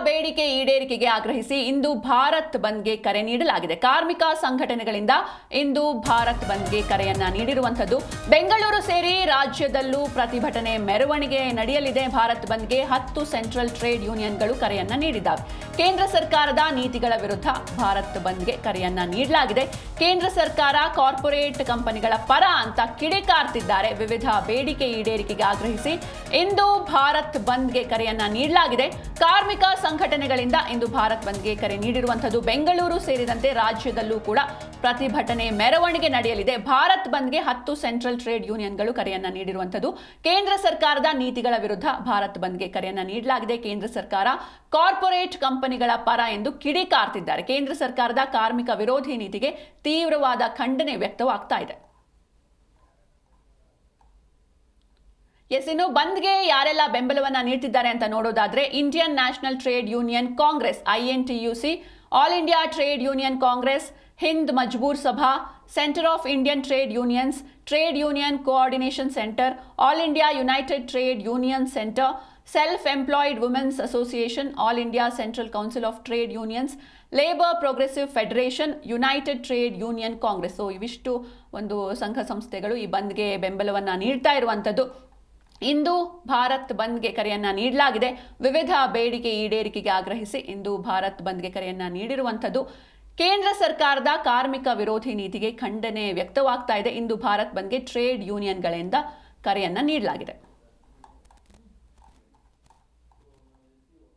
ಬೇಡಿಕೆ ಈಡೇರಿಕೆಗೆ ಆಗ್ರಹಿಸಿ ಇಂದು ಭಾರತ್ ಬಂದ್ಗೆ ಕರೆ ನೀಡಲಾಗಿದೆ. ಕಾರ್ಮಿಕ ಸಂಘಟನೆಗಳಿಂದ ಇಂದು ಭಾರತ್ ಬಂದ್ಗೆ ಕರೆಯನ್ನ ನೀಡಿರುವಂತದ್ದು. ಬೆಂಗಳೂರು ಸೇರಿ ರಾಜ್ಯದಲ್ಲೂ ಪ್ರತಿಭಟನೆ ಮೆರವಣಿಗೆ ನಡೆಯಲಿದೆ. ಭಾರತ್ ಬಂದ್ಗೆ 10 ಸೆಂಟ್ರಲ್ ಟ್ರೇಡ್ ಯೂನಿಯನ್ಗಳು ಕರೆಯನ್ನ ನೀಡಿದ್ದಾವೆ. ಕೇಂದ್ರ ಸರ್ಕಾರದ ನೀತಿಗಳ ವಿರುದ್ಧ ಭಾರತ್ ಬಂದ್ಗೆ ಕರೆಯನ್ನ ನೀಡಲಾಗಿದೆ. ಕೇಂದ್ರ ಸರ್ಕಾರ ಕಾರ್ಪೊರೇಟ್ ಕಂಪನಿಗಳ ಪರ ಅಂತ ಕಿಡಿಕಾರ್ತಿದ್ದಾರೆ. ವಿವಿಧ ಬೇಡಿಕೆ ಈಡೇರಿಕೆಗೆ ಆಗ್ರಹಿಸಿ ಇಂದು ಭಾರತ್ ಬಂದ್ಗೆ ಕರೆಯನ್ನ ನೀಡಲಾಗಿದೆ. ಕಾರ್ಮಿಕ ಸಂಘಟನೆಗಳಿಂದ ಇಂದು ಭಾರತ್ ಬಂದ್ಗೆ ಕರೆ ನೀಡಿರುವಂತದ್ದು. ಬೆಂಗಳೂರು ಸೇರಿದಂತೆ ರಾಜ್ಯದಲ್ಲೂ ಕೂಡ ಪ್ರತಿಭಟನೆ ಮೆರವಣಿಗೆ ನಡೆಯಲಿದೆ. ಭಾರತ್ ಬಂದ್ಗೆ 10 ಸೆಂಟ್ರಲ್ ಟ್ರೇಡ್ ಯೂನಿಯನ್ಗಳು ಕರೆಯನ್ನ ನೀಡಿರುವಂತದ್ದು. ಕೇಂದ್ರ ಸರ್ಕಾರದ ನೀತಿಗಳ ವಿರುದ್ಧ ಭಾರತ್ ಬಂದ್ಗೆ ಕರೆಯನ್ನ ನೀಡಲಾಗಿದೆ. ಕೇಂದ್ರ ಸರ್ಕಾರ ಕಾರ್ಪೊರೇಟ್ ಕಂಪನಿಗಳ ಪರ ಎಂದು ಕಿಡಿಕಾರ್ತಿದ್ದಾರೆ. ಕೇಂದ್ರ ಸರ್ಕಾರದ ಕಾರ್ಮಿಕ ವಿರೋಧಿ ನೀತಿಗೆ ತೀವ್ರವಾದ ಖಂಡನೆ ವ್ಯಕ್ತವಾಗ್ತಾ ಇದೆ. ಇನ್ನು ಬಂದ್ಗೆ ಯಾರೆಲ್ಲ ಬೆಂಬಲವನ್ನ ನೀಡ್ತಿದ್ದಾರೆ ಅಂತ ನೋಡೋದಾದ್ರೆ, Indian national trade union congress INTUC, all India trade union congress, Hind Mazdoor Sabha, centre of Indian trade unions, trade union coordination centre, all India united trade union centre, self employed women's association, all India central council of trade unions, labour progressive federation, united trade union congress. ಇವಿಷ್ಟು ಒಂದು ಸಂಘ ಸಂಸ್ಥೆಗಳು ಈ ಬಂದ್ಗೆ ಬೆಂಬಲವನ್ನ ನೀಡ್ತಾ ಇರುವಂತದ್ದು. ಇಂದು ಭಾರತ್ ಬಂದ್ಗೆ ಕರೆಯನ್ನ ನೀಡಲಾಗಿದೆ. ವಿವಿಧ ಬೇಡಿಕೆ ಈಡೇರಿಕೆಗೆ ಆಗ್ರಹಿಸಿ ಇಂದು ಭಾರತ್ ಬಂದ್ಗೆ ಕರೆಯನ್ನ ನೀಡಿರುವಂಥದ್ದು. ಕೇಂದ್ರ ಸರ್ಕಾರದ ಕಾರ್ಮಿಕ ವಿರೋಧಿ ನೀತಿಗೆ ಖಂಡನೆ ವ್ಯಕ್ತವಾಗ್ತಾ ಇದೆ. ಇಂದು ಭಾರತ್ ಬಂದ್ಗೆ ಟ್ರೇಡ್ ಯೂನಿಯನ್ಗಳಿಂದ ಕರೆಯನ್ನ ನೀಡಲಾಗಿದೆ.